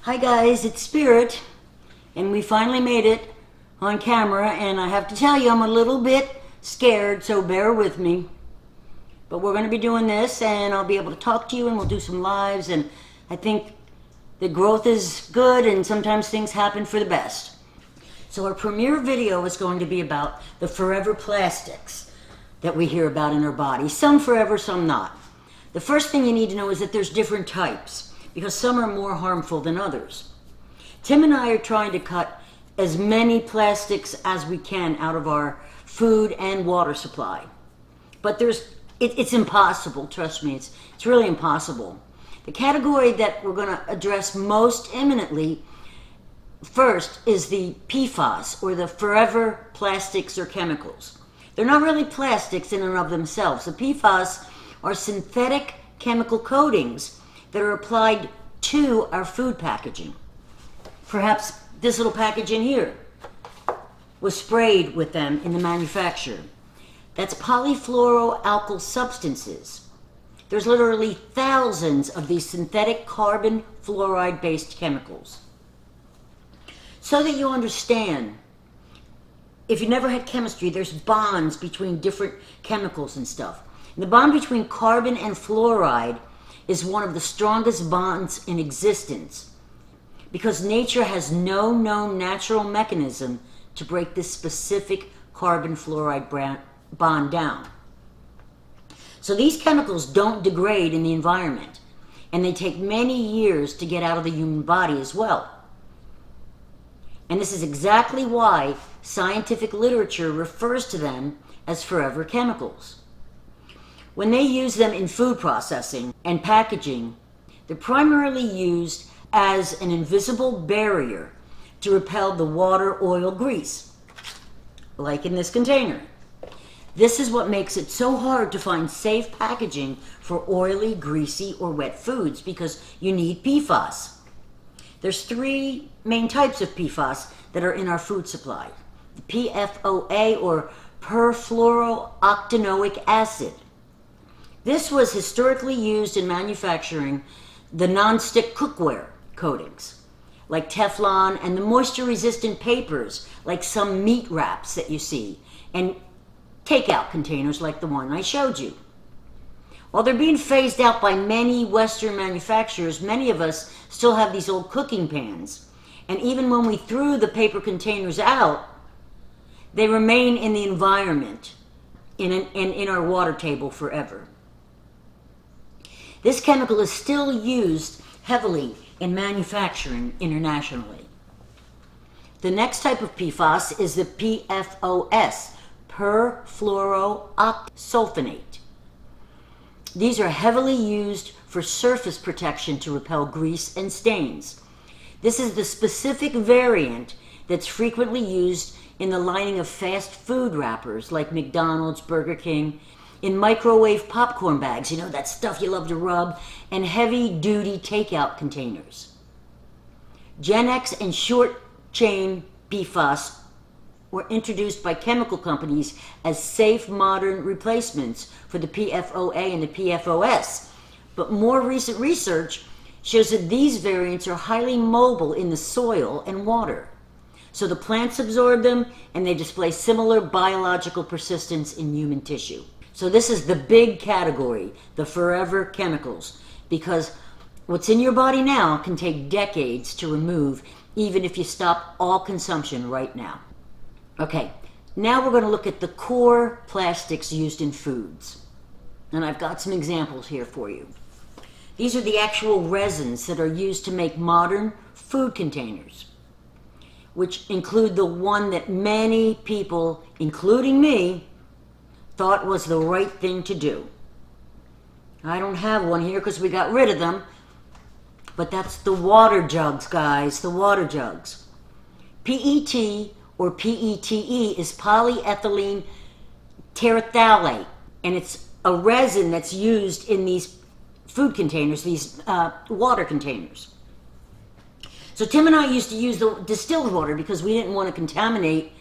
Hi guys, it's Spirit, and we finally made it on camera, and I have to tell you I'm a little bit scared, so bear with me. But we're going to be doing this, and I'll be able to talk to you, and we'll do some lives, and I think the growth is good, and sometimes things happen for the best. So our premiere video is going to be about the forever plastics that we hear about in our body. Some forever, some not. The first thing you need to know is that there's different types, because some are more harmful than others. Tim and I are trying to cut as many plastics as we can out of our food and water supply. But it's impossible, trust me, it's really impossible. The category that we're going to address most imminently first is the PFAS, or the forever plastics or chemicals. They're not really plastics in and of themselves. The PFAS are synthetic chemical coatings that are applied to our food packaging. Perhaps this little package in here was sprayed with them in the manufacture. That's polyfluoroalkyl substances. There's literally thousands of these synthetic carbon fluoride-based chemicals. So that you understand, if you never had chemistry, there's bonds between different chemicals and stuff. And the bond between carbon and fluoride is one of the strongest bonds in existence, because nature has no known natural mechanism to break this specific carbon fluoride bond down. So these chemicals don't degrade in the environment, and they take many years to get out of the human body as well. And this is exactly why scientific literature refers to them as forever chemicals. When they use them in food processing and packaging, they're primarily used as an invisible barrier to repel the water, oil, grease, like in this container. This is what makes it so hard to find safe packaging for oily, greasy, or wet foods, because you need PFAS. There's three main types of PFAS that are in our food supply. The PFOA, or perfluorooctanoic acid. This was historically used in manufacturing the non-stick cookware coatings, like Teflon, and the moisture-resistant papers, like some meat wraps that you see, and takeout containers like the one I showed you. While they're being phased out by many Western manufacturers, many of us still have these old cooking pans. And even when we threw the paper containers out, they remain in the environment, in our water table forever. This chemical is still used heavily in manufacturing internationally. The next type of PFAS is the PFOS, perfluorooctanoate. These are heavily used for surface protection to repel grease and stains. This is the specific variant that's frequently used in the lining of fast food wrappers like McDonald's, Burger King, in microwave popcorn bags, you know, that stuff you love to rub, and heavy-duty takeout containers. Gen X and short-chain PFAS were introduced by chemical companies as safe, modern replacements for the PFOA and the PFOS. But more recent research shows that these variants are highly mobile in the soil and water. So the plants absorb them, and they display similar biological persistence in human tissue. So this is the big category, the forever chemicals, because what's in your body now can take decades to remove, even if you stop all consumption right now. Okay, now we're going to look at the core plastics used in foods. And I've got some examples here for you. These are the actual resins that are used to make modern food containers, which include the one that many people, including me, thought was the right thing to do. I don't have one here because we got rid of them, but that's the water jugs, guys, the water jugs. PET, or PETE, is polyethylene terephthalate, and it's a resin that's used in these food containers, these water containers. So Tim and I used to use the distilled water because we didn't want to contaminate,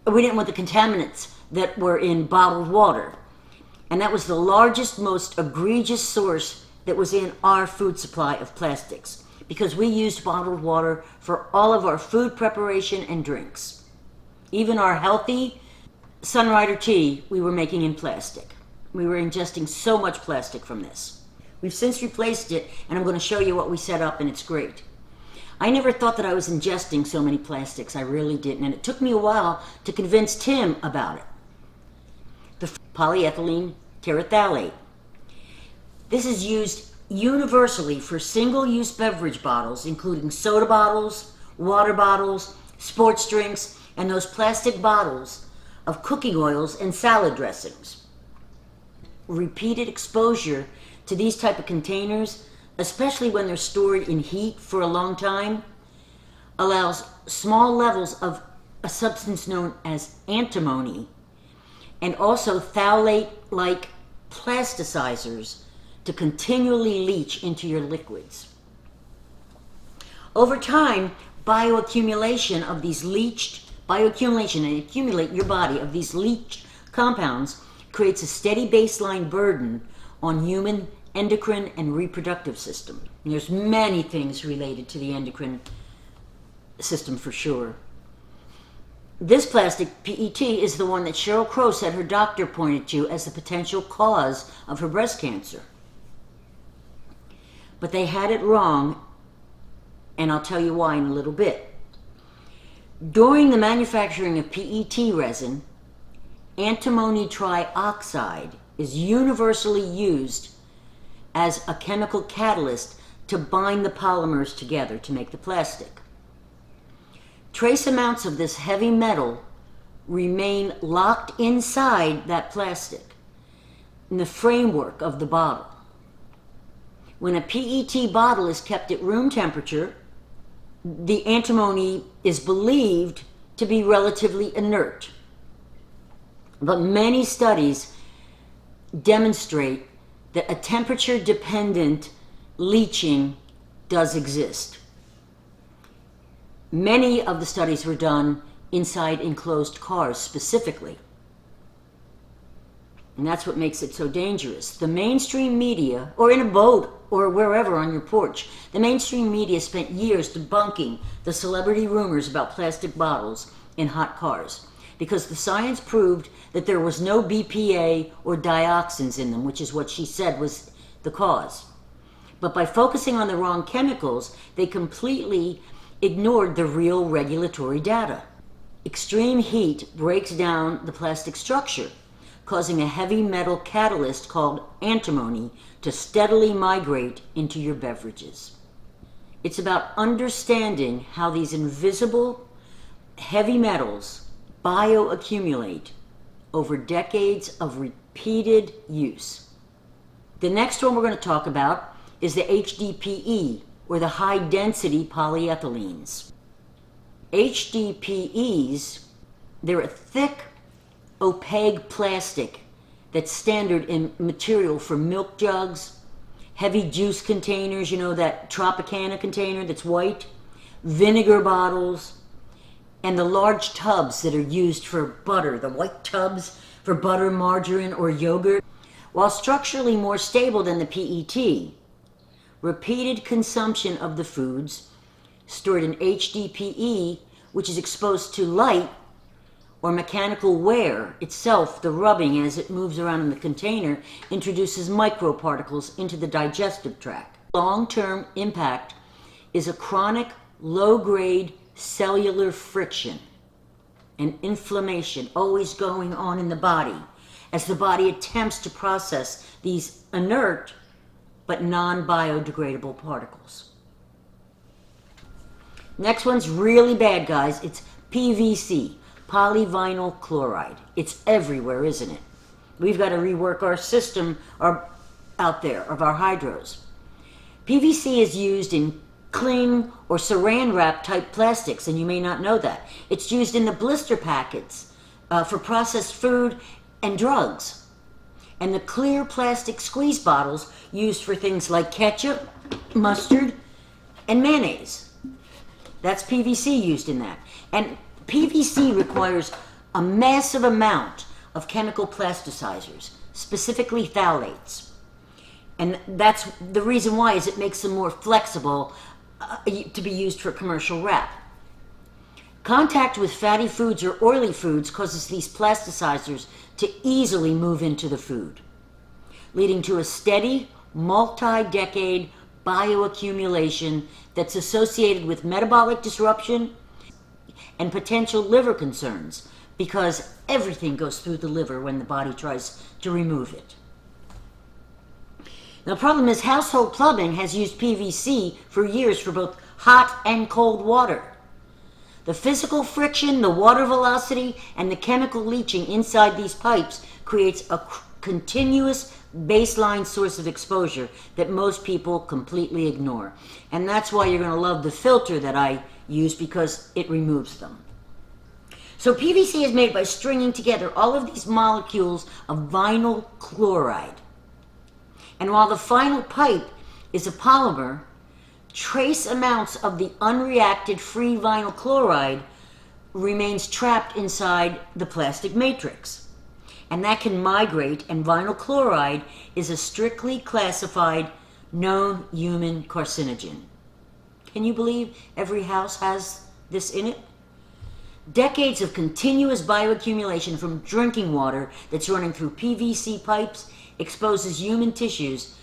we didn't want the contaminants that were in bottled water. And that was the largest, most egregious source that was in our food supply of plastics, because we used bottled water for all of our food preparation and drinks. Even our healthy Sunrider tea we were making in plastic. We were ingesting so much plastic from this. We've since replaced it, and I'm going to show you what we set up, and it's great. I never thought that I was ingesting so many plastics. I really didn't, and it took me a while to convince Tim about it. The polyethylene terephthalate. This is used universally for single-use beverage bottles, including soda bottles, water bottles, sports drinks, and those plastic bottles of cooking oils and salad dressings. Repeated exposure to these type of containers, especially when they're stored in heat for a long time, allows small levels of a substance known as antimony and also phthalate-like plasticizers to continually leach into your liquids. Over time, bioaccumulation of these and accumulate in your body of these leached compounds creates a steady baseline burden on human endocrine and reproductive system. And there's many things related to the endocrine system for sure. This plastic, PET, is the one that Sheryl Crow said her doctor pointed to as the potential cause of her breast cancer. But they had it wrong, and I'll tell you why in a little bit. During the manufacturing of PET resin, antimony trioxide is universally used as a chemical catalyst to bind the polymers together to make the plastic. Trace amounts of this heavy metal remain locked inside that plastic in the framework of the bottle. When a PET bottle is kept at room temperature, the antimony is believed to be relatively inert. But many studies demonstrate that a temperature-dependent leaching does exist. Many of the studies were done inside enclosed cars specifically. And that's what makes it so dangerous. The mainstream media, or in a boat, or wherever on your porch, the mainstream media spent years debunking the celebrity rumors about plastic bottles in hot cars, because the science proved that there was no BPA or dioxins in them, which is what she said was the cause. But by focusing on the wrong chemicals, they completely ignored the real regulatory data. Extreme heat breaks down the plastic structure, causing a heavy metal catalyst called antimony to steadily migrate into your beverages. It's about understanding how these invisible heavy metals bioaccumulate over decades of repeated use. The next one we're going to talk about is the HDPE, or the high-density polyethylenes. HDPEs, they're a thick, opaque plastic that's standard in material for milk jugs, heavy juice containers, you know, that Tropicana container that's white, vinegar bottles, and the large tubs that are used for butter, the white tubs for butter, margarine, or yogurt. While structurally more stable than the PET, repeated consumption of the foods stored in HDPE, which is exposed to light or mechanical wear itself, the rubbing as it moves around in the container, introduces microparticles into the digestive tract. Long-term impact is a chronic, low-grade cellular friction and inflammation always going on in the body as the body attempts to process these inert but non-biodegradable particles. Next one's really bad, guys. It's PVC, polyvinyl chloride. It's everywhere, isn't it? We've got to rework our system out there of our hydros. PVC is used in cling or saran wrap type plastics, and you may not know that. It's used in the blister packets for processed food and drugs. And the clear plastic squeeze bottles used for things like ketchup, mustard, and mayonnaise. That's PVC used in that. And PVC requires a massive amount of chemical plasticizers, specifically phthalates. And that's the reason why, is it makes them more flexible to be used for commercial wrap. Contact with fatty foods or oily foods causes these plasticizers to easily move into the food, leading to a steady, multi-decade bioaccumulation that's associated with metabolic disruption and potential liver concerns, because everything goes through the liver when the body tries to remove it. Now, the problem is household plumbing has used PVC for years for both hot and cold water. The physical friction, the water velocity, and the chemical leaching inside these pipes creates a continuous baseline source of exposure that most people completely ignore. And that's why you're going to love the filter that I use, because it removes them. So PVC is made by stringing together all of these molecules of vinyl chloride. And while the final pipe is a polymer, trace amounts of the unreacted free vinyl chloride remains trapped inside the plastic matrix. And that can migrate, and vinyl chloride is a strictly classified known human carcinogen. Can you believe every house has this in it? Decades of continuous bioaccumulation from drinking water that's running through PVC pipes exposes human tissues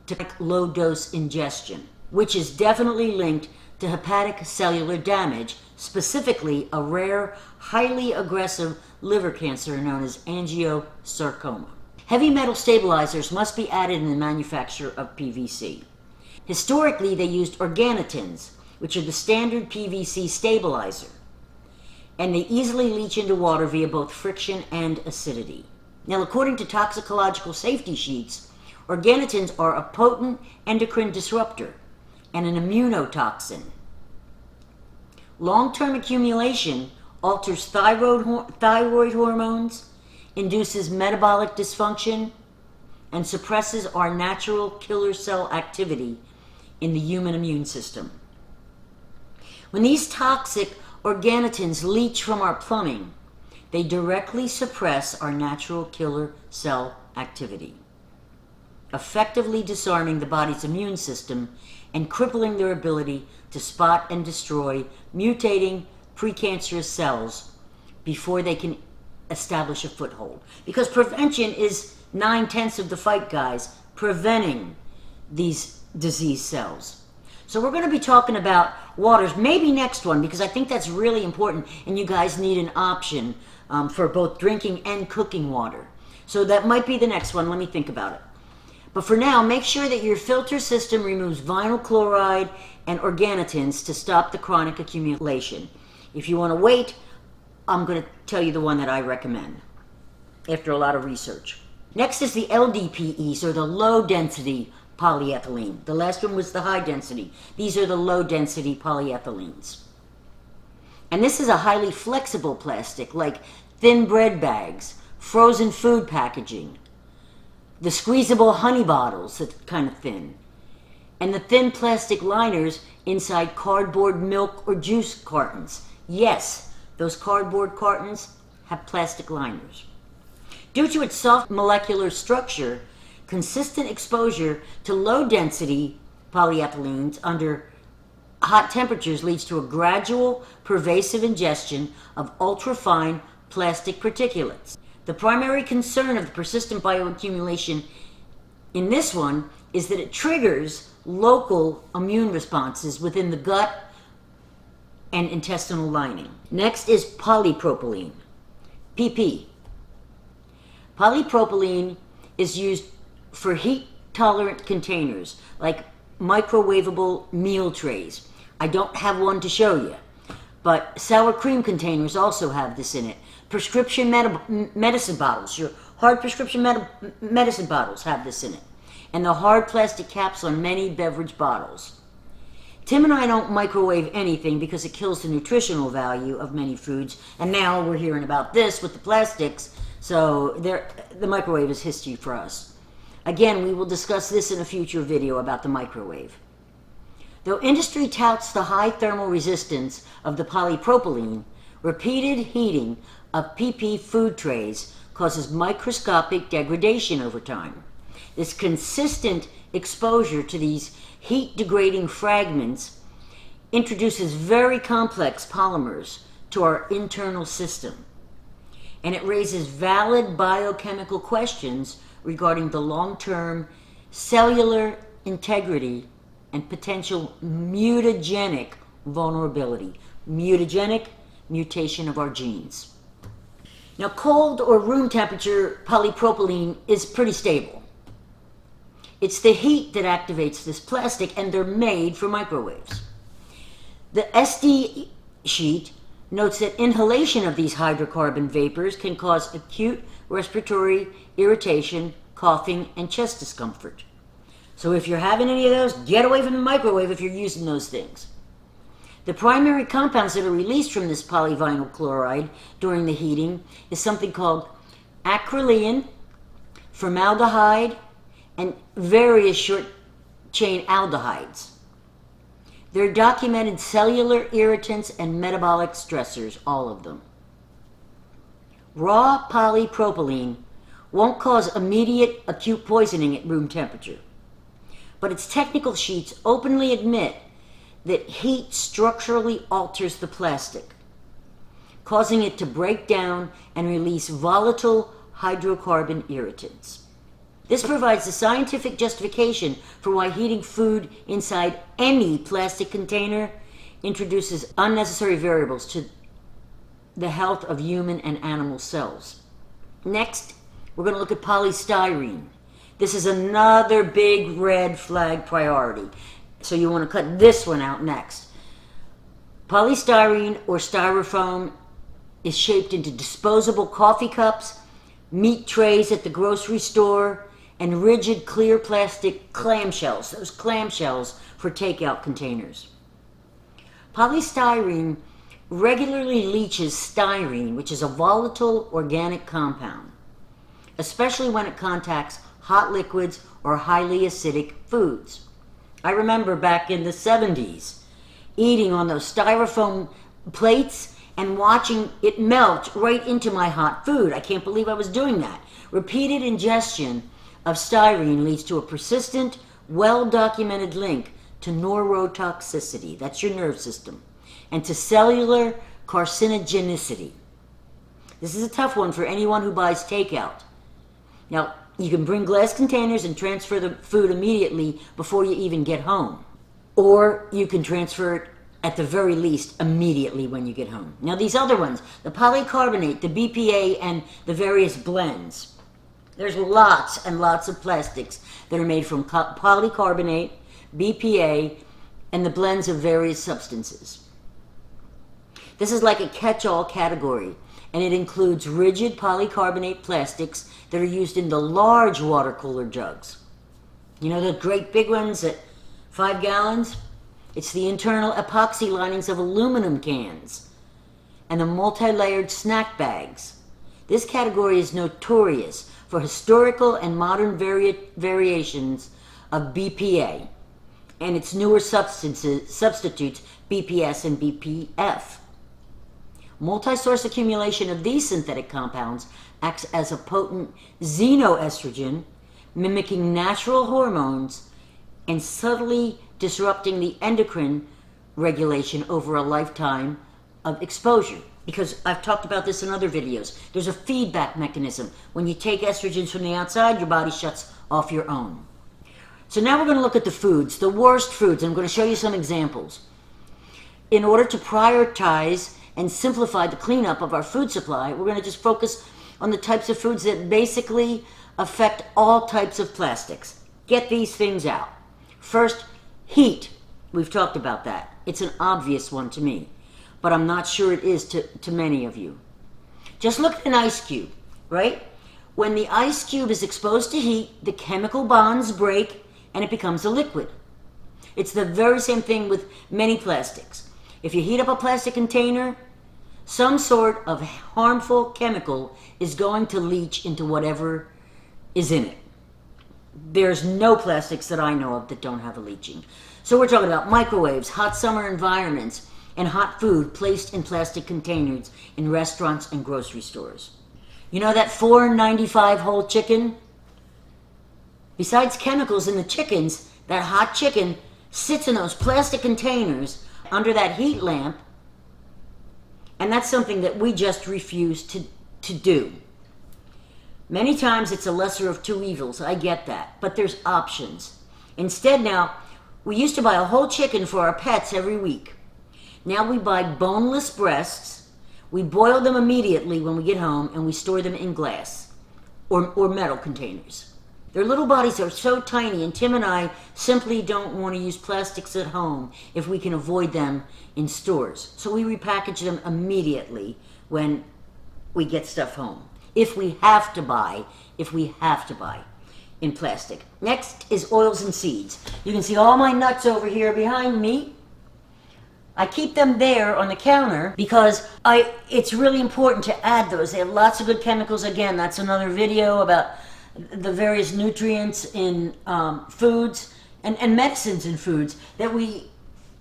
to low-dose ingestion, which is definitely linked to hepatic cellular damage, specifically a rare, highly aggressive liver cancer known as angiosarcoma. Heavy metal stabilizers must be added in the manufacture of PVC. Historically, they used organotins, which are the standard PVC stabilizer, and they easily leach into water via both friction and acidity. Now, according to toxicological safety sheets, organotins are a potent endocrine disruptor and an immunotoxin. Long-term accumulation alters thyroid hormones, induces metabolic dysfunction, and suppresses our natural killer cell activity in the human immune system. When these toxic organotins leach from our plumbing, they directly suppress our natural killer cell activity, effectively disarming the body's immune system and crippling their ability to spot and destroy mutating precancerous cells before they can establish a foothold. Because prevention is 9/10 of the fight, guys, preventing these disease cells. So we're going to be talking about waters, maybe next one, because I think that's really important, and you guys need an option for both drinking and cooking water. So that might be the next one. Let me think about it. But for now, make sure that your filter system removes vinyl chloride and organotins to stop the chronic accumulation. If you want to wait, I'm going to tell you the one that I recommend after a lot of research. Next is the LDPEs, or the low-density polyethylene. The last one was the high-density. These are the low-density polyethylenes. And this is a highly flexible plastic, like thin bread bags, frozen food packaging, the squeezable honey bottles that's kind of thin, and the thin plastic liners inside cardboard milk or juice cartons. Yes, those cardboard cartons have plastic liners. Due to its soft molecular structure, consistent exposure to low-density polyethylenes under hot temperatures leads to a gradual, pervasive ingestion of ultrafine plastic particulates. The primary concern of the persistent bioaccumulation in this one is that it triggers local immune responses within the gut and intestinal lining. Next is polypropylene, PP. Polypropylene is used for heat-tolerant containers, like microwavable meal trays. I don't have one to show you, but sour cream containers also have this in it. Prescription medicine bottles, your hard prescription medicine bottles have this in it, and the hard plastic caps on many beverage bottles. Tim and I don't microwave anything because it kills the nutritional value of many foods, and now we're hearing about this with the plastics, so the microwave is history for us. Again, we will discuss this in a future video about the microwave. Though industry touts the high thermal resistance of the polypropylene, repeated heating of PP food trays causes microscopic degradation over time. This consistent exposure to these heat-degrading fragments introduces very complex polymers to our internal system, and it raises valid biochemical questions regarding the long-term cellular integrity and potential mutagenic vulnerability. Mutagenic, mutation of our genes. Now, cold or room temperature polypropylene is pretty stable. It's the heat that activates this plastic, and they're made for microwaves. The SD sheet notes that inhalation of these hydrocarbon vapors can cause acute respiratory irritation, coughing, and chest discomfort. So if you're having any of those, get away from the microwave if you're using those things. The primary compounds that are released from this polyvinyl chloride during the heating is something called acrolein, formaldehyde, and various short-chain aldehydes. They're documented cellular irritants and metabolic stressors, all of them. Raw polypropylene won't cause immediate acute poisoning at room temperature, but its technical sheets openly admit that heat structurally alters the plastic, causing it to break down and release volatile hydrocarbon irritants. This provides the scientific justification for why heating food inside any plastic container introduces unnecessary variables to the health of human and animal cells. Next, we're going to look at polystyrene. This is another big red flag priority, so you want to cut this one out next. Polystyrene or styrofoam is shaped into disposable coffee cups, meat trays at the grocery store, and rigid clear plastic clamshells, those clamshells for takeout containers. Polystyrene regularly leaches styrene, which is a volatile organic compound, especially when it contacts hot liquids or highly acidic foods. I remember back in the 70s eating on those styrofoam plates and watching it melt right into my hot food. I can't believe I was doing that. Repeated ingestion of styrene leads to a persistent, well-documented link to neurotoxicity, that's your nerve system, and to cellular carcinogenicity. This is a tough one for anyone who buys takeout. Now, you can bring glass containers and transfer the food immediately before you even get home. Or you can transfer it at the very least immediately when you get home. Now these other ones, the polycarbonate, the BPA, and the various blends. There's lots and lots of plastics that are made from polycarbonate, BPA, and the blends of various substances. This is like a catch-all category, and it includes rigid polycarbonate plastics that are used in the large water cooler jugs. You know the great big ones at 5 gallons? It's the internal epoxy linings of aluminum cans and the multi-layered snack bags. This category is notorious for historical and modern variations of BPA and its newer substitutes BPS and BPF. Multi-source accumulation of these synthetic compounds acts as a potent xenoestrogen, mimicking natural hormones and subtly disrupting the endocrine regulation over a lifetime of exposure. Because I've talked about this in other videos. There's a feedback mechanism. When you take estrogens from the outside, your body shuts off your own. So now we're going to look at the foods, the worst foods. I'm going to show you some examples. In order to prioritize and simplify the cleanup of our food supply, we're going to just focus on the types of foods that basically affect all types of plastics. Get these things out. First, heat. We've talked about that. It's an obvious one to me, but I'm not sure it is to many of you. Just look at an ice cube, right? When the ice cube is exposed to heat, the chemical bonds break and it becomes a liquid. It's the very same thing with many plastics. If you heat up a plastic container, some sort of harmful chemical is going to leach into whatever is in it. There's no plastics that I know of that don't have a leaching. So we're talking about microwaves, hot summer environments, and hot food placed in plastic containers in restaurants and grocery stores. You know that $4.95 whole chicken? Besides chemicals in the chickens, that hot chicken sits in those plastic containers under that heat lamp, and that's something that we just refuse to do. Many times it's a lesser of two evils, I get that, but there's options. Instead now, we used to buy a whole chicken for our pets every week. Now we buy boneless breasts, we boil them immediately when we get home, and we store them in glass or metal containers. Their little bodies are so tiny, and Tim and I simply don't want to use plastics at home if we can avoid them in stores. So we repackage them immediately when we get stuff home. If we have to buy in plastic. Next is oils and seeds. You can see all my nuts over here behind me. I keep them there on the counter because it's really important to add those. They have lots of good chemicals. Again, that's another video about the various nutrients in foods and medicines in foods that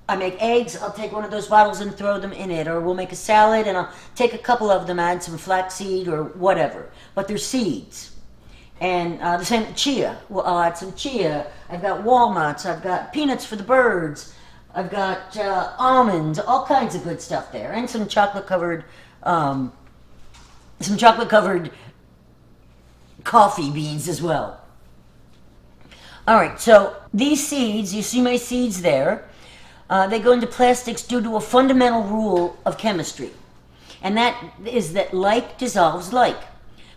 I make eggs, I'll take one of those bottles and throw them in it, or we'll make a salad and I'll take a couple of them, add some flaxseed or whatever, but they're seeds. And the same chia, well, I'll add some chia. I've got walnuts, I've got peanuts for the birds, I've got almonds, all kinds of good stuff there, and some chocolate covered coffee beans as well. All right, so these seeds, you see my seeds there, they go into plastics due to a fundamental rule of chemistry, and that is that like dissolves like.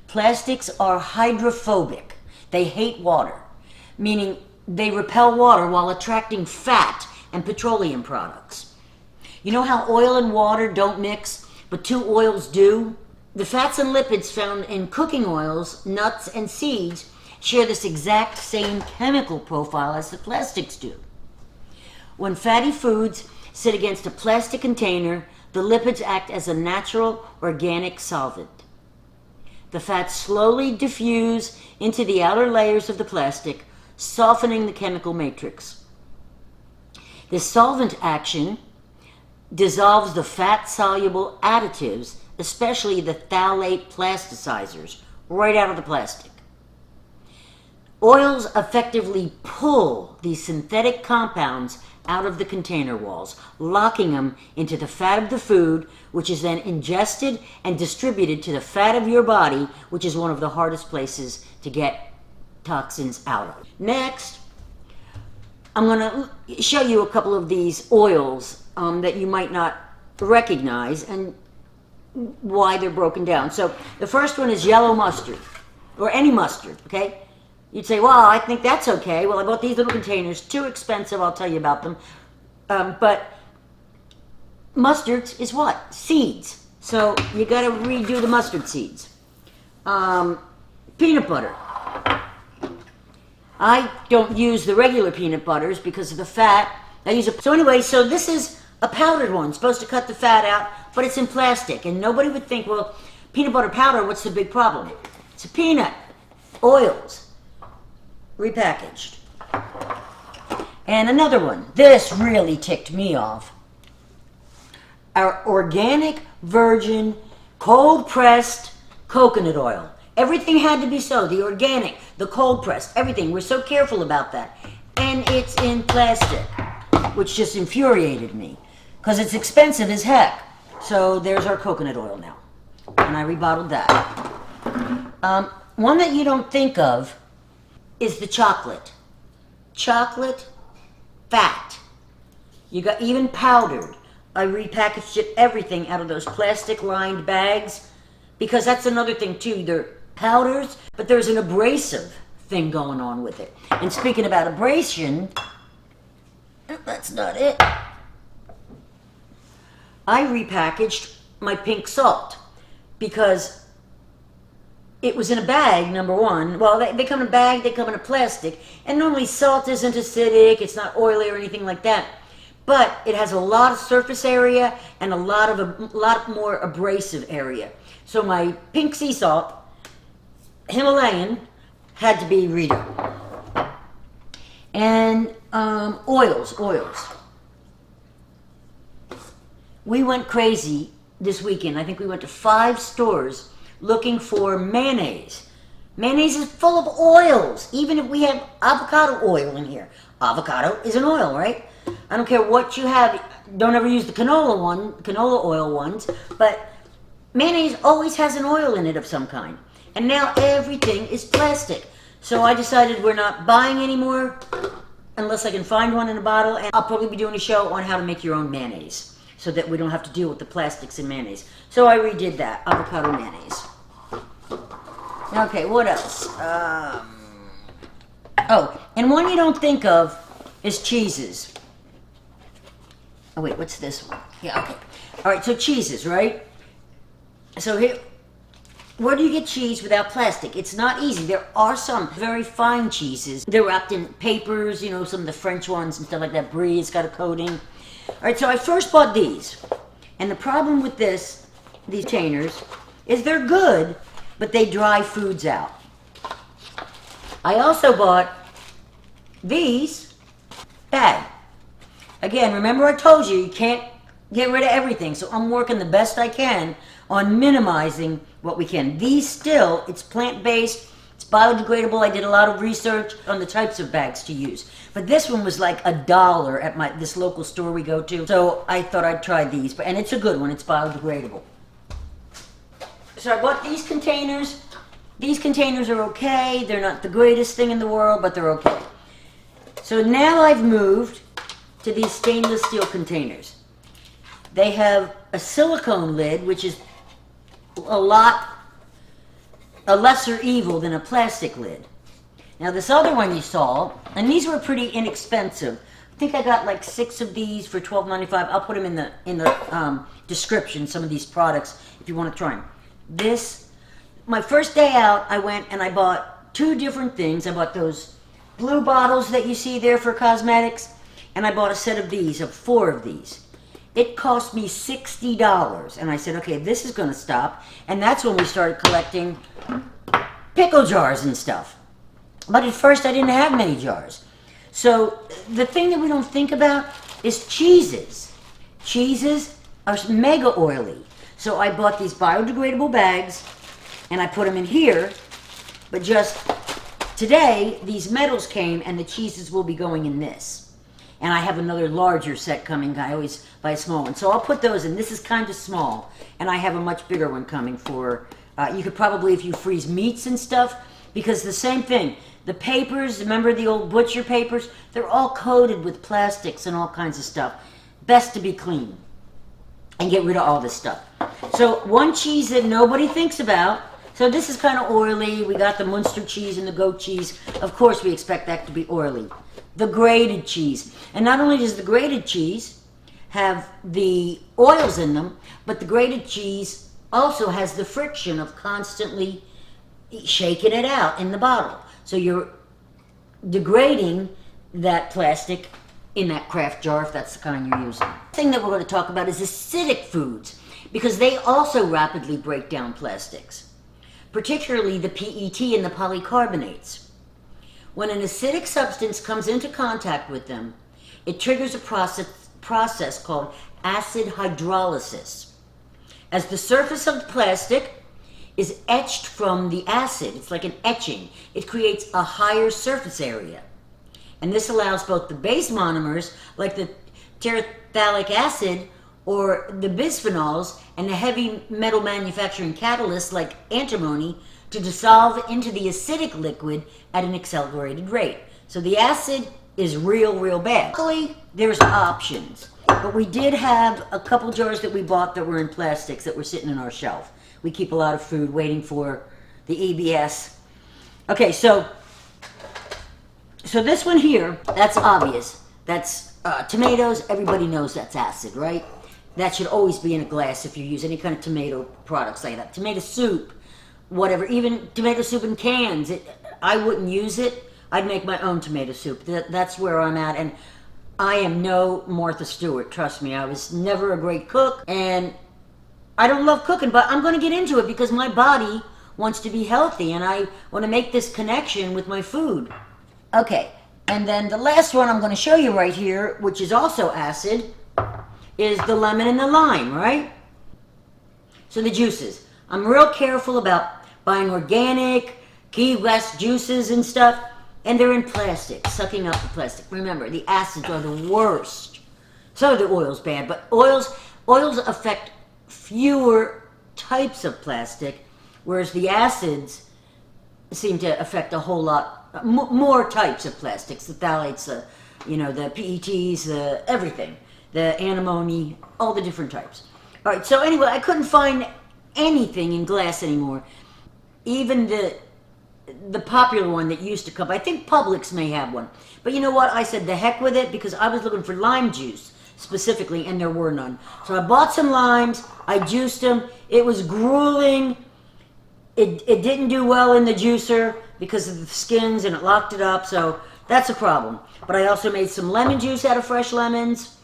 Plastics are hydrophobic. They hate water, meaning they repel water while attracting fat and petroleum products. You know how oil and water don't mix, but two oils do? The fats and lipids found in cooking oils, nuts, and seeds share this exact same chemical profile as the plastics do. When fatty foods sit against a plastic container, the lipids act as a natural organic solvent. The fats slowly diffuse into the outer layers of the plastic, softening the chemical matrix. This solvent action dissolves the fat-soluble additives, especially the phthalate plasticizers, right out of the plastic. Oils effectively pull these synthetic compounds out of the container walls, locking them into the fat of the food, which is then ingested and distributed to the fat of your body, which is one of the hardest places to get toxins out of. Next, I'm going to show you a couple of these oils that you might not recognize and why they're broken down. So the first one is yellow mustard, or any mustard, okay? You'd say, well, I think that's okay. Well, I bought these little containers, too expensive, I'll tell you about them. But mustard is what? Seeds. So you got to redo the mustard seeds. Peanut butter. I don't use the regular peanut butters because of the fat. So anyway, so this is a powdered one, supposed to cut the fat out, but it's in plastic. And nobody would think, well, peanut butter powder, what's the big problem? It's a peanut. Oils. Repackaged. And another one. This really ticked me off. Our organic, virgin, cold-pressed coconut oil. Everything had to be so. The organic, the cold-pressed, everything. We're so careful about that. And it's in plastic, which just infuriated me because it's expensive as heck. So there's our coconut oil now. And I rebottled that. One that you don't think of is the chocolate. Chocolate fat. You got even powdered. I repackaged it, everything out of those plastic lined bags, because that's another thing too. They're powders, but there's an abrasive thing going on with it. And speaking about abrasion, that's not it. I repackaged my pink salt because it was in a bag, number one. Well, they come in a bag, they come in a plastic. And normally salt isn't acidic, it's not oily or anything like that. But it has a lot of surface area and a lot more abrasive area. So my pink sea salt, Himalayan, had to be redone. And oils. We went crazy this weekend. I think we went to 5 stores looking for mayonnaise, Mayonnaise is full of oils, even if we have avocado oil in here. Avocado is an oil, right? I don't care what you have. Don't ever use the canola oil ones, but mayonnaise always has an oil in it of some kind. And now everything is plastic. So I decided we're not buying anymore unless I can find one in a bottle, and I'll probably be doing a show on how to make your own mayonnaise so that we don't have to deal with the plastics in mayonnaise. So I redid that, avocado mayonnaise. Okay, what else? Oh, and one you don't think of is cheeses. Oh wait, what's this one? Yeah, okay. All right, so cheeses, right? So here, where do you get cheese without plastic? It's not easy. There are some very fine cheeses. They're wrapped in papers, you know, some of the French ones and stuff like that. Brie, it's got a coating. All right, so I first bought these. And the problem with these containers, is they're good, but they dry foods out. I also bought these bag. Again, remember I told you, you can't get rid of everything. So I'm working the best I can on minimizing what we can. These still, it's plant-based, it's biodegradable. I did a lot of research on the types of bags to use. But this one was like $1 at this local store we go to. So I thought I'd try these, and it's a good one, it's biodegradable. So I bought these containers. These containers are okay. They're not the greatest thing in the world, but they're okay. So now I've moved to these stainless steel containers. They have a silicone lid, which is a lesser evil than a plastic lid. Now this other one you saw, and these were pretty inexpensive. I think I got like 6 of these for $12.95. I'll put them in the description, some of these products, if you want to try them. My first day out, I went and I bought 2 different things. I bought those blue bottles that you see there for cosmetics, and I bought a set of these, of 4 of these. It cost me $60, and I said, okay, this is going to stop, and that's when we started collecting pickle jars and stuff. But at first, I didn't have many jars. So the thing that we don't think about is cheeses. Cheeses are mega oily. So I bought these biodegradable bags, and I put them in here, but just today, these metals came, and the cheeses will be going in this. And I have another larger set coming. I always buy a small one. So I'll put those in. This is kind of small, and I have a much bigger one coming for, you could probably, if you freeze meats and stuff, because the same thing, the papers, remember the old butcher papers? They're all coated with plastics and all kinds of stuff. Best to be clean and get rid of all this stuff. So one cheese that nobody thinks about, so this is kind of oily. We got the Munster cheese and the goat cheese. Of course we expect that to be oily. The grated cheese. And not only does the grated cheese have the oils in them, but the grated cheese also has the friction of constantly shaking it out in the bottle. So you're degrading that plastic in that craft jar, if that's the kind you're using. The thing that we're going to talk about is acidic foods, because they also rapidly break down plastics, particularly the PET and the polycarbonates. When an acidic substance comes into contact with them, it triggers a process called acid hydrolysis. As the surface of the plastic is etched from the acid, it's like an etching, it creates a higher surface area. And this allows both the base monomers, like the terephthalic acid or the bisphenols, and the heavy metal manufacturing catalysts like antimony, to dissolve into the acidic liquid at an accelerated rate. So the acid is real bad. Luckily, there's options. But we did have a couple jars that we bought that were in plastics that were sitting on our shelf. We keep a lot of food waiting for the EBS. Okay, so this one here, that's obvious. That's tomatoes. Everybody knows that's acid, right? That should always be in a glass if you use any kind of tomato products like that. Tomato soup, whatever, even tomato soup in cans. I wouldn't use it. I'd make my own tomato soup. That's where I'm at. And I am no Martha Stewart, trust me. I was never a great cook, and I don't love cooking, but I'm going to get into it because my body wants to be healthy, and I want to make this connection with my food. Okay, and then the last one I'm going to show you right here, which is also acid, is the lemon and the lime, right? So the juices. I'm real careful about buying organic, Key West juices and stuff, and they're in plastic, sucking up the plastic. Remember, the acids are the worst. So the oil's bad, but oils affect fewer types of plastic, whereas the acids seem to affect a whole lot more types of plastics. The phthalates, the PETs, the everything, the antimony, all the different types. All right. So anyway, I couldn't find anything in glass anymore. Even the popular one that used to come. I think Publix may have one. But you know what? I said the heck with it, because I was looking for lime juice specifically, and there were none. So I bought some limes. I juiced them. It was grueling. It didn't do well in the juicer because of the skins, and it locked it up. So that's a problem. But I also made some lemon juice out of fresh lemons.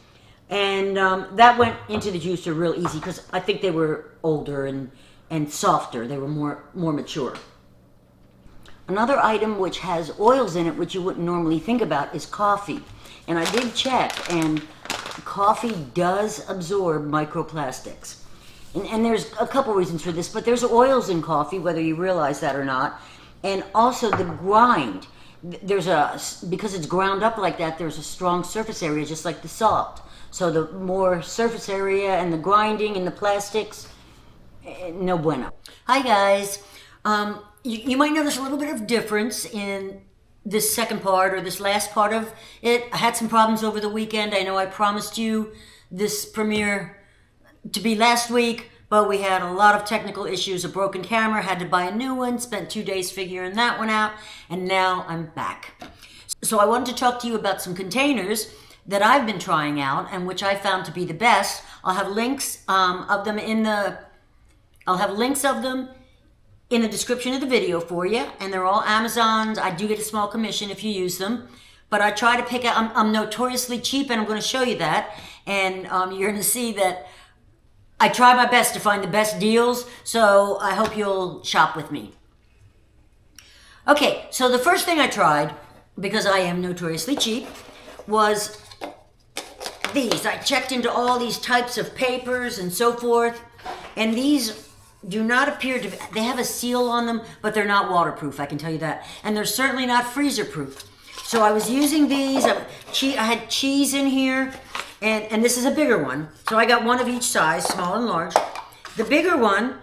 And that went into the juicer real easy because I think they were older and softer. They were more mature. Another item which has oils in it, which you wouldn't normally think about, is coffee. And I did check, and coffee does absorb microplastics. And there's a couple reasons for this, but there's oils in coffee, whether you realize that or not. And also the grind. Because it's ground up like that, there's a strong surface area, just like the salt. So the more surface area and the grinding and the plastics, no bueno. Hi guys. You might notice a little bit of difference in this second part or this last part of it. I had some problems over the weekend. I know I promised you this premiere to be last week, but we had a lot of technical issues. A broken camera, had to buy a new one, spent 2 days figuring that one out, and now I'm back. So I wanted to talk to you about some containers that I've been trying out and which I found to be the best. I'll have links of them in the description of the video for you, and they're all Amazon's. I do get a small commission if you use them, but I try to pick out. I'm notoriously cheap, and I'm going to show you that, and you're going to see that I try my best to find the best deals. So I hope you'll shop with me. Okay, so the first thing I tried, because I am notoriously cheap, was these. I checked into all these types of papers and so forth, and these do not appear to, they have a seal on them, but they're not waterproof, I can tell you that. And they're certainly not freezer proof. So I was using these. I had cheese in here, and this is a bigger one. So I got one of each size, small and large. The bigger one,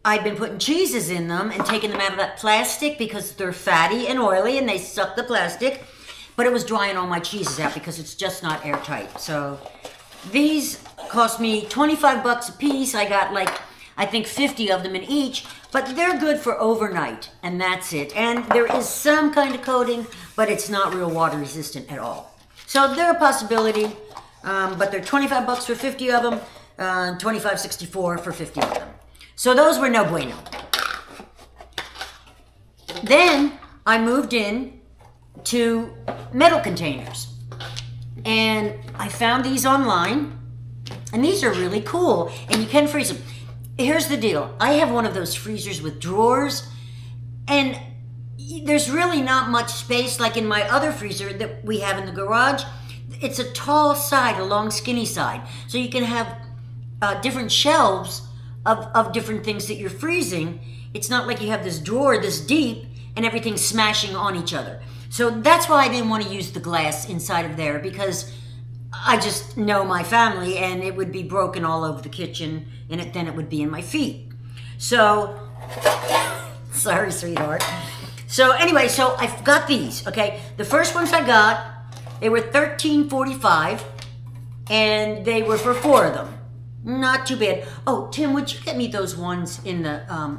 I'd been putting cheeses in them and taking them out of that plastic because they're fatty and oily and they suck the plastic. But it was drying all my cheeses out because it's just not airtight. So these cost me 25 bucks a piece. I got I think 50 of them in each, but they're good for overnight, and that's it. And there is some kind of coating, but it's not real water resistant at all. So they're a possibility, but they're 25 bucks for 50 of them, $25.64 for 50 of them. So those were no bueno. Then I moved in to metal containers, and I found these online, and these are really cool, and you can freeze them. Here's the deal. I have one of those freezers with drawers, and there's really not much space like in my other freezer that we have in the garage. It's a tall side, a long skinny side, so you can have different shelves of different things that you're freezing. It's not like you have this drawer this deep and everything's smashing on each other. So that's why I didn't want to use the glass inside of there, because I just know my family, and it would be broken all over the kitchen, and then it would be in my feet. So, sorry, sweetheart. So anyway, so I've got these, okay? The first ones I got, they were $13.45, and they were for 4 of them. Not too bad. Oh, Tim, would you get me those ones in the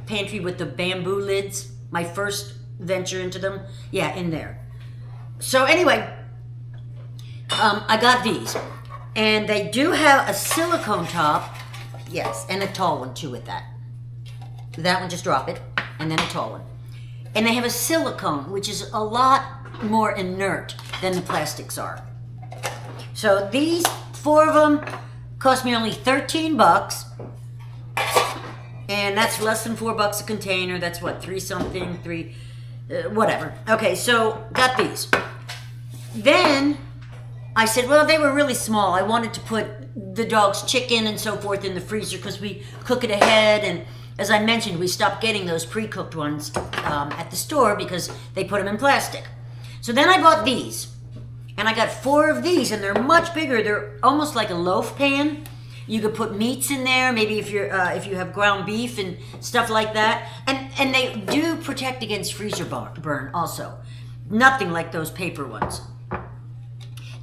pantry with the bamboo lids? My first venture into them? Yeah, in there. So anyway, I got these, and they do have a silicone top, yes, and a tall one too with that. That one, just drop it, and then a tall one. And they have a silicone, which is a lot more inert than the plastics are. So these 4 of them cost me only 13 bucks, and that's less than $4 a container. That's what, 3 something, whatever. Okay, so got these. Then I said, well, they were really small. I wanted to put the dog's chicken and so forth in the freezer because we cook it ahead, and as I mentioned, we stopped getting those pre-cooked ones at the store because they put them in plastic. So then I bought these, and I got 4 of these, and they're much bigger. They're almost like a loaf pan. You could put meats in there, maybe if you have ground beef and stuff like that. And they do protect against freezer burn also. Nothing like those paper ones.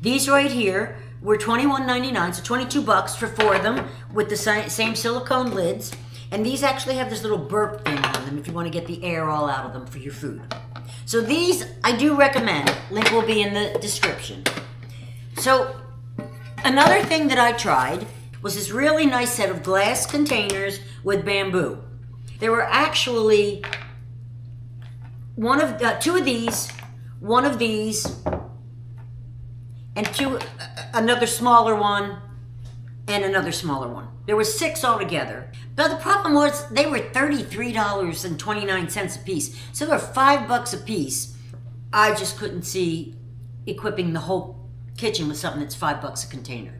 These right here were $21.99, so $22 for 4 of them with the same silicone lids. And these actually have this little burp thing on them if you want to get the air all out of them for your food. So these I do recommend. Link will be in the description. So another thing that I tried was this really nice set of glass containers with bamboo. There were actually 2 of these, 1 of these, and another smaller one, and another smaller one. There were 6 altogether. But the problem was they were $33.29 a piece. So they were $5 a piece. I just couldn't see equipping the whole kitchen with something that's $5 a container.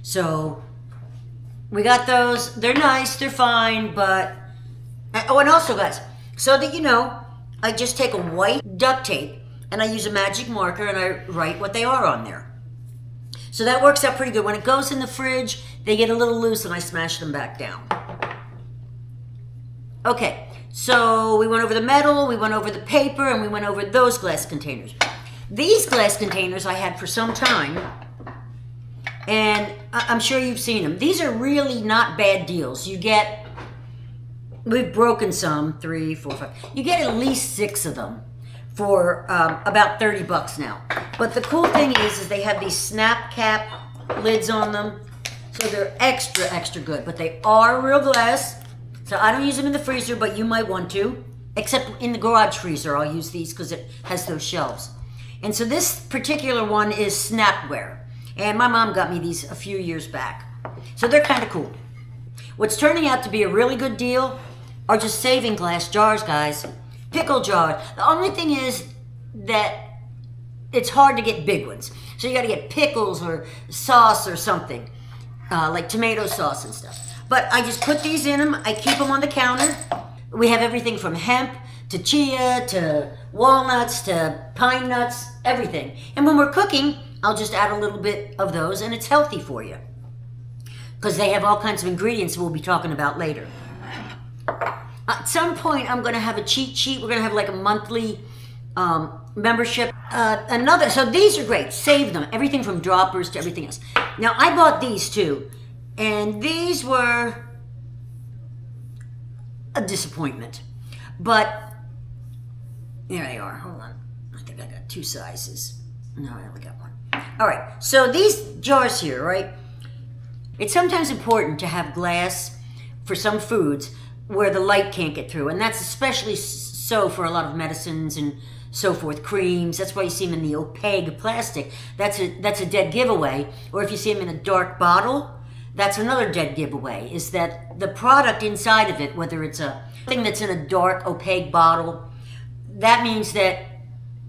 So we got those. They're nice, they're fine, but... Oh, and also, guys, so that you know, I just take a white duct tape and I use a magic marker and I write what they are on there. So that works out pretty good. When it goes in the fridge, they get a little loose and I smash them back down. Okay, so we went over the metal, we went over the paper, and we went over those glass containers. These glass containers I had for some time, and I'm sure you've seen them. These are really not bad deals. You get, we've broken some, 3, 4, 5. You get at least 6 of them for about $30 now. But the cool thing is they have these snap cap lids on them, so they're extra good. But they are real glass, so I don't use them in the freezer, but you might want to. Except in the garage freezer, I'll use these because it has those shelves. And so this particular one is Snapware. And my mom got me these a few years back. So they're kind of cool. What's turning out to be a really good deal are just saving glass jars, guys. Pickle jar. The only thing is that it's hard to get big ones. So you got to get pickles or sauce or something, like tomato sauce and stuff. But I just put these in them. I keep them on the counter. We have everything from hemp to chia to walnuts to pine nuts, everything. And when we're cooking, I'll just add a little bit of those, and it's healthy for you because they have all kinds of ingredients we'll be talking about later. At some point, I'm going to have a cheat sheet. We're going to have like a monthly membership. So these are great. Save them. Everything from droppers to everything else. Now, I bought these too, and these were a disappointment. But here they are. Hold on. I think I got 2 sizes. No, I only got 1. All right. So these jars here, right? It's sometimes important to have glass for some foods where the light can't get through. And that's especially so for a lot of medicines and so forth, creams. That's why you see them in the opaque plastic. That's a dead giveaway. Or if you see them in a dark bottle, that's another dead giveaway, is that the product inside of it, whether it's a thing that's in a dark, opaque bottle, that means that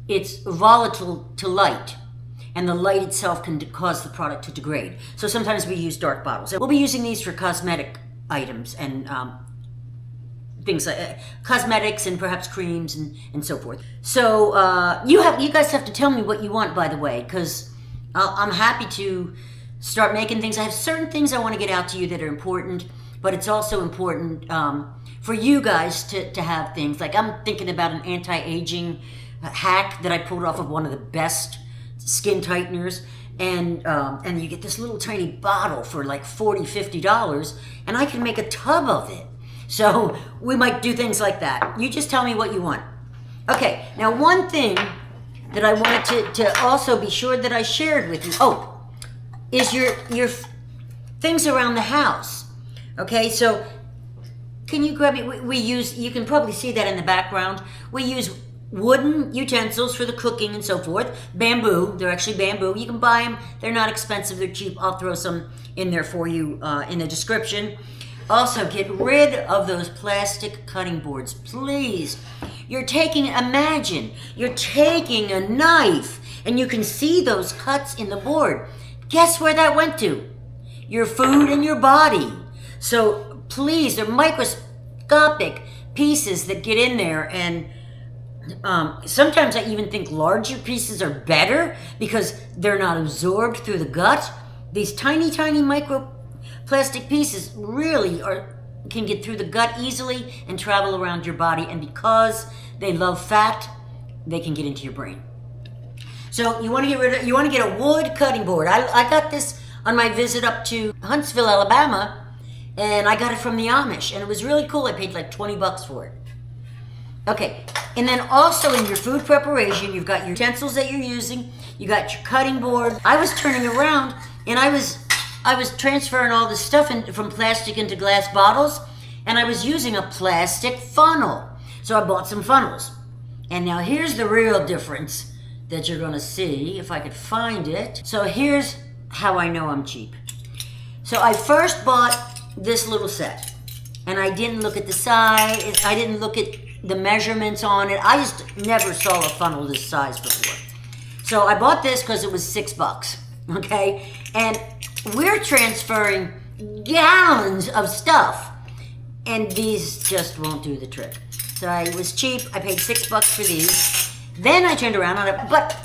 it's volatile to light. And the light itself can cause the product to degrade. So sometimes we use dark bottles. We'll be using these for cosmetic items and things like cosmetics and perhaps creams and so forth. So you guys have to tell me what you want, by the way, because I'm happy to start making things. I have certain things I want to get out to you that are important, but it's also important for you guys to have things. Like I'm thinking about an anti-aging hack that I pulled off of one of the best skin tighteners, and you get this little tiny bottle for like $40, $50, and I can make a tub of it. So we might do things like that. You just tell me what you want. Okay, now one thing that I wanted to also be sure that I shared with you, is your things around the house. Okay, so can you grab me? We use, you can probably see that in the background. We use wooden utensils for the cooking and so forth. Bamboo, they're actually bamboo. You can buy them. They're not expensive. They're cheap. I'll throw some in there for you in the description. Also, get rid of those plastic cutting boards, please. Imagine you're taking a knife and you can see those cuts in the board. Guess where that went to? Your food and your body. So please, they're microscopic pieces that get in there, and sometimes I even think larger pieces are better because they're not absorbed through the gut. These tiny, tiny microplastic pieces really can get through the gut easily and travel around your body, and because they love fat, they can get into your brain. So you want to get a wood cutting board. I got this on my visit up to Huntsville, Alabama, and I got it from the Amish, and it was really cool. I paid like $20 for it. Okay, and then also in your food preparation, you've got your utensils that you're using, you got your cutting board. I was turning around and I was transferring all this stuff from plastic into glass bottles, and I was using a plastic funnel. So I bought some funnels. And now here's the real difference that you're gonna see, if I could find it. So here's how I know I'm cheap. So I first bought this little set, and I didn't look at the size, I didn't look at the measurements on it. I just never saw a funnel this size before. So I bought this because it was $6, okay? And we're transferring gallons of stuff, and these just won't do the trick. So it was cheap. I paid $6 for these. Then I turned around on it, but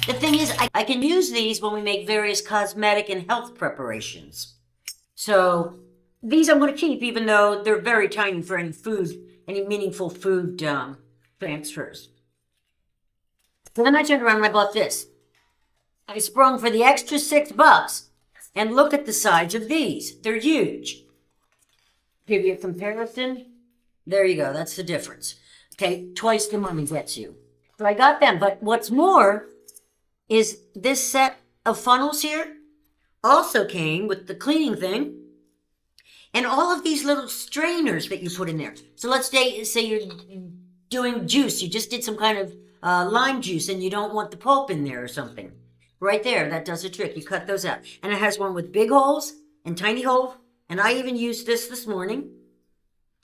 the thing is, I can use these when we make various cosmetic and health preparations. So these I'm going to keep, even though they're very tiny for any meaningful food transfers. So then I turned around and I bought this. I sprung for the extra $6, and look at the size of these. They're huge. Give you a comparison. There you go. That's the difference. Okay, twice the money gets you. So I got them. But what's more is this set of funnels here also came with the cleaning thing and all of these little strainers that you put in there. So let's say you're doing juice. You just did some kind of lime juice and you don't want the pulp in there or something. Right there, that does the trick. You cut those out. And it has one with big holes and tiny holes. And I even used this morning.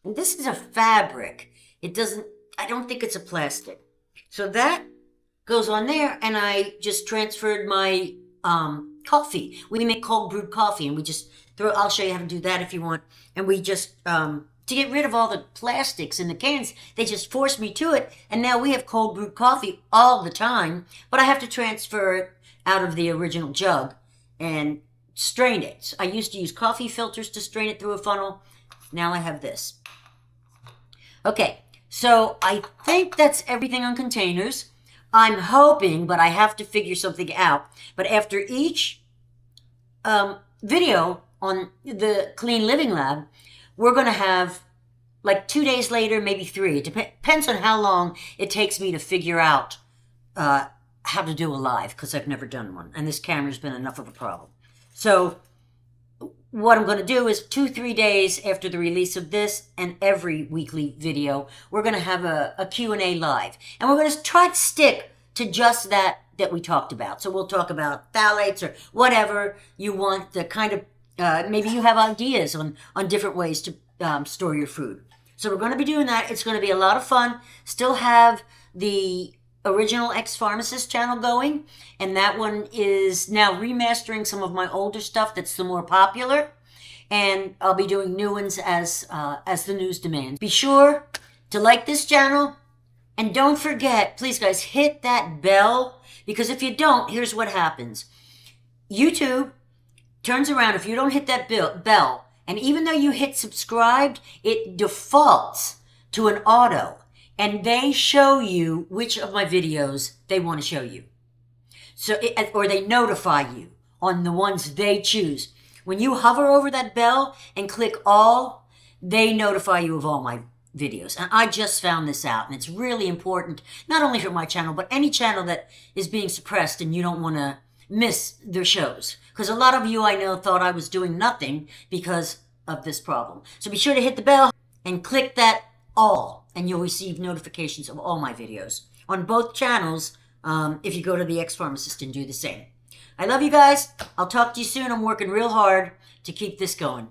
And this is a fabric. I don't think it's a plastic. So that goes on there, and I just transferred my coffee. We make cold brewed coffee, and we just I'll show you how to do that if you want. And we just, to get rid of all the plastics in the cans, they just forced me to it. And now we have cold brewed coffee all the time, but I have to transfer it out of the original jug and strain it. I used to use coffee filters to strain it through a funnel. Now I have this. Okay, so I think that's everything on containers. I'm hoping, but I have to figure something out. But after each video on the Clean Living Lab, we're going to have like 2 days later, maybe 3. It depends on how long it takes me to figure out how to do a live, because I've never done one. And this camera's been enough of a problem. So what I'm going to do is 2-3 days after the release of this and every weekly video, we're going to have a Q&A live. And we're going to try to stick to just that we talked about. So we'll talk about phthalates or whatever you want, the kind of, maybe you have ideas on different ways to store your food. So we're going to be doing that. It's going to be a lot of fun. Still have the original ExPharmacist channel going, and that one is now remastering some of my older stuff that's the more popular, and I'll be doing new ones as the news demands. Be sure to like this channel, and don't forget, please guys, hit that bell, because if you don't, here's what happens. YouTube turns around if you don't hit that bell, and even though you hit subscribed, it defaults to an auto. And they show you which of my videos they want to show you. So, or they notify you on the ones they choose. When you hover over that bell and click all, they notify you of all my videos. And I just found this out, and it's really important, not only for my channel, but any channel that is being suppressed and you don't want to miss their shows. Because a lot of you I know thought I was doing nothing because of this problem. So be sure to hit the bell and click that all, and you'll receive notifications of all my videos on both channels if you go to the ExPharmacist and do the same. I love you guys. I'll talk to you soon. I'm working real hard to keep this going.